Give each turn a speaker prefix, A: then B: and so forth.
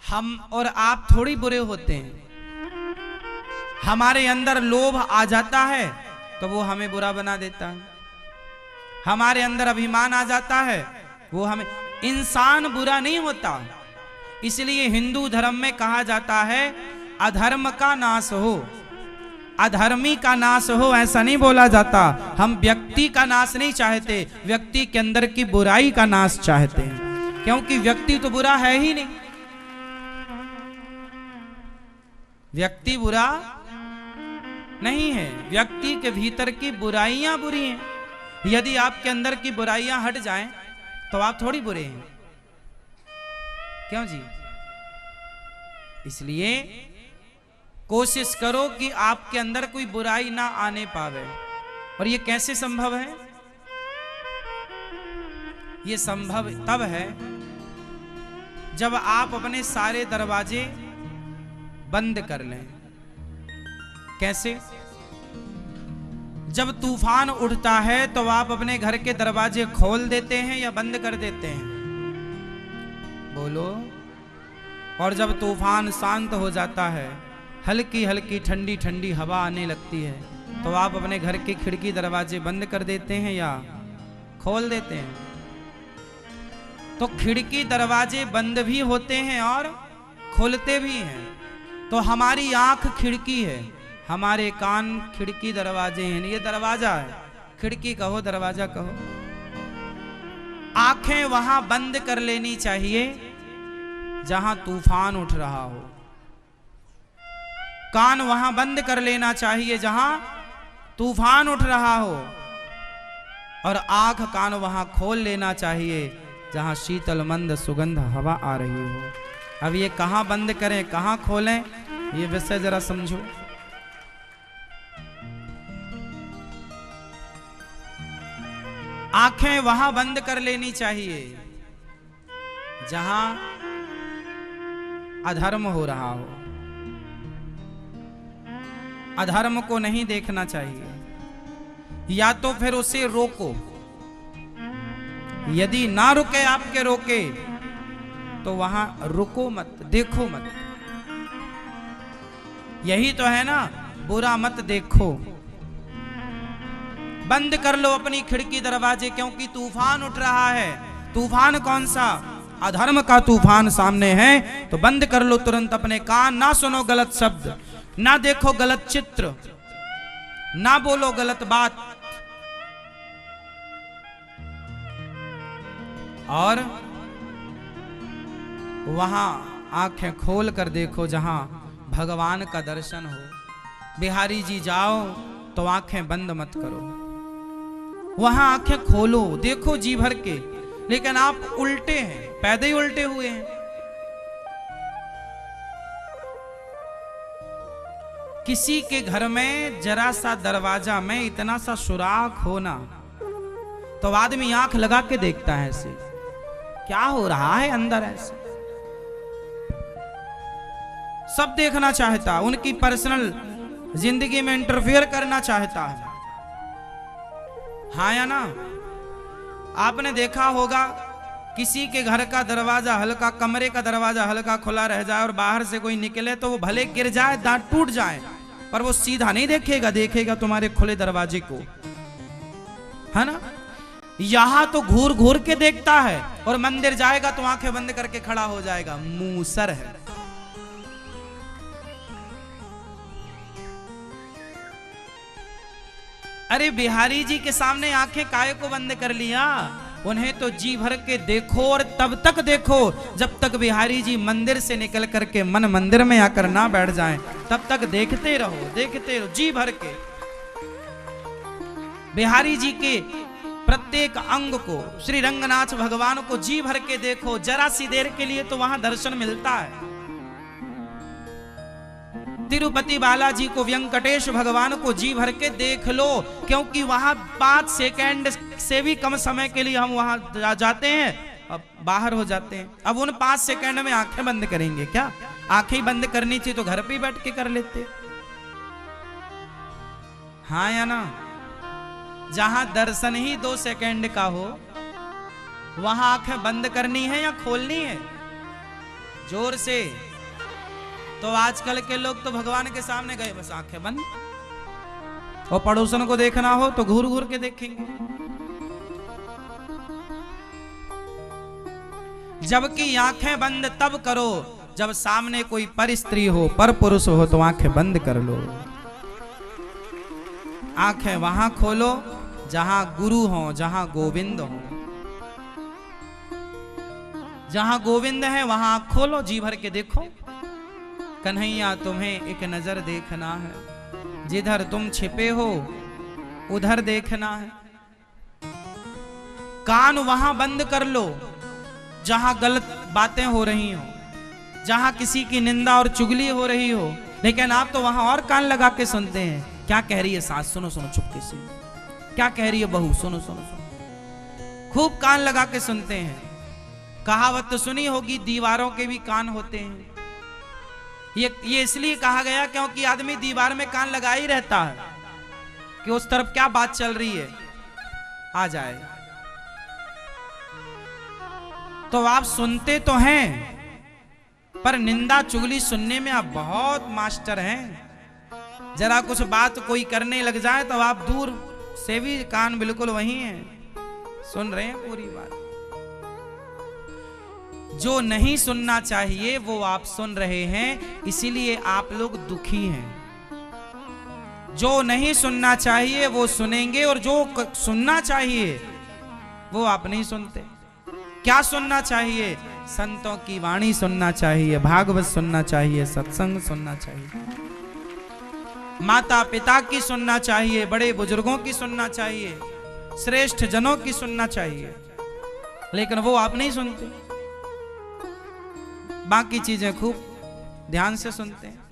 A: हम और आप थोड़ी बुरे होते हैं। हमारे अंदर लोभ आ जाता है तो वो हमें बुरा बना देता है। हमारे अंदर अभिमान आ जाता है वो हमें। इंसान बुरा नहीं होता। इसलिए हिंदू धर्म में कहा जाता है अधर्म का नाश हो, अधर्मी का नाश हो, ऐसा नहीं बोला जाता। हम व्यक्ति का नाश नहीं चाहते, व्यक्ति के अंदर की बुराई का नाश चाहते हैं, क्योंकि व्यक्ति तो बुरा है ही नहीं। व्यक्ति बुरा नहीं है, व्यक्ति के भीतर की बुराइयां बुरी हैं। यदि आपके अंदर की बुराइयां हट जाएं तो आप थोड़ी बुरे हैं, क्यों जी? इसलिए कोशिश करो कि आपके अंदर कोई बुराई ना आने पावे। और ये कैसे संभव है? ये संभव तब है जब आप अपने सारे दरवाजे बंद कर लें। कैसे? जब तूफान उठता है तो आप अपने घर के दरवाजे खोल देते हैं या बंद कर देते हैं? बोलो। और जब तूफान शांत हो जाता है, हल्की हल्की ठंडी ठंडी हवा आने लगती है, तो आप अपने घर के खिड़की दरवाजे बंद कर देते हैं या खोल देते हैं? तो खिड़की दरवाजे बंद भी होते हैं और खुलते भी हैं। तो हमारी आंख खिड़की है, हमारे कान खिड़की दरवाजे हैं। ये दरवाजा है, खिड़की कहो दरवाजा कहो। आंखें वहां बंद कर लेनी चाहिए जहां तूफान उठ रहा हो। कान वहां बंद कर लेना चाहिए जहां तूफान उठ रहा हो। और आंख कान वहां खोल लेना चाहिए जहां शीतल मंद सुगंध हवा आ रही हो। अब ये कहां बंद करें कहां खोलें, ये विषय जरा समझो। आंखें वहां बंद कर लेनी चाहिए जहां अधर्म हो रहा हो। अधर्म को नहीं देखना चाहिए, या तो फिर उसे रोको। यदि ना रुके, आपके रोके, तो वहां रुको मत, देखो मत। यही तो है ना, बुरा मत देखो। बंद कर लो अपनी खिड़की दरवाजे, क्योंकि तूफान उठ रहा है। तूफान कौन सा? अधर्म का तूफान सामने है। तो बंद कर लो तुरंत अपने कान। ना सुनो गलत शब्द, ना देखो गलत चित्र, ना बोलो गलत बात। और वहां आंखें खोल कर देखो जहां भगवान का दर्शन हो। बिहारी जी जाओ तो आंखें बंद मत करो, वहां आंखें खोलो, देखो जी भर के। लेकिन आप उल्टे हैं, पैदे ही उल्टे हुए हैं। किसी के घर में जरा सा दरवाजा में इतना सा सुराख होना, तो आदमी आंख लगा के देखता है ऐसे, क्या हो रहा है अंदर। ऐसे सब देखना चाहता, उनकी पर्सनल जिंदगी में इंटरफेयर करना चाहता है। हाँ या ना? आपने देखा होगा किसी के घर का दरवाजा हल्का, कमरे का दरवाजा हल्का खुला रह जाए और बाहर से कोई निकले तो वो भले गिर जाए, दांत टूट जाए, पर वो सीधा नहीं देखेगा, देखेगा तुम्हारे खुले दरवाजे को, है ना? यहां तो घूर घूर के देखता है, और मंदिर जाएगा तो आंखें बंद करके खड़ा हो जाएगा। मूसर है। अरे बिहारी जी के सामने आंखें काहे को बंद कर लिया? उन्हें तो जी भर के देखो, और तब तक देखो जब तक बिहारी जी मंदिर से निकल करके मन मंदिर में आकर ना बैठ जाएं, तब तक देखते रहो, देखते रहो जी भर के। बिहारी जी के प्रत्येक अंग को, श्री रंगनाथ भगवान को जी भर के देखो। जरा सी देर के लिए तो वहां दर्शन मिलता है। तिरुपति बालाजी को, वेंकटेश भगवान को जी भर के देख लो, क्योंकि वहां 5 सेकंड से भी कम समय के लिए हम वहां जाते हैं, अब बाहर हो जाते हैं। अब उन 5 सेकंड में आंखें बंद करेंगे क्या? आंखें बंद करनी थी तो घर पे बैठ के कर लेते। हाँ या ना? जहां दर्शन ही 2 सेकंड का हो, वहां आंखें बंद करनी है या खोलनी है? जोर से। तो आजकल के लोग तो भगवान के सामने गए बस आंखें बंद, और पड़ोसन को देखना हो तो घूर घूर के देखेंगे। जबकि आंखें बंद तब करो जब सामने कोई पर स्त्री हो, पर पुरुष हो तो आंखें बंद कर लो। आंखें वहां खोलो जहां गुरु हो, जहां गोविंद हो। जहां गोविंद है वहां आंख खोलो, जी भर के देखो। कन्हैया तुम्हें एक नजर देखना है, जिधर तुम छिपे हो उधर देखना है। कान वहां बंद कर लो जहां गलत बातें हो रही हो, जहां किसी की निंदा और चुगली हो रही हो, लेकिन आप तो वहां और कान लगा के सुनते हैं। क्या कह रही है सास, सुनो सुनो चुपके से। क्या कह रही है बहू, सुनो सुनो सुनो। खूब कान लगा के सुनते हैं। कहावत तो सुनी होगी, दीवारों के भी कान होते हैं। ये इसलिए कहा गया क्योंकि आदमी दीवार में कान लगा ही रहता है कि उस तरफ क्या बात चल रही है आ जाए। तो आप सुनते तो हैं, पर निंदा चुगली सुनने में आप बहुत मास्टर हैं। जरा कुछ बात कोई करने लग जाए तो आप दूर से भी कान बिल्कुल वहीं हैं, सुन रहे हैं पूरी बात। जो नहीं सुनना चाहिए वो आप सुन रहे हैं, इसीलिए आप लोग दुखी हैं। जो नहीं सुनना चाहिए वो सुनेंगे, और जो सुनना चाहिए वो आप नहीं सुनते। क्या सुनना चाहिए? संतों की वाणी सुनना चाहिए, भागवत सुनना चाहिए, सत्संग सुनना चाहिए, माता पिता की सुनना चाहिए, बड़े बुजुर्गों की सुनना चाहिए, श्रेष्ठ जनों की सुनना चाहिए, लेकिन वो आप नहीं सुनते। बाकी चीजें खूब ध्यान से सुनते हैं।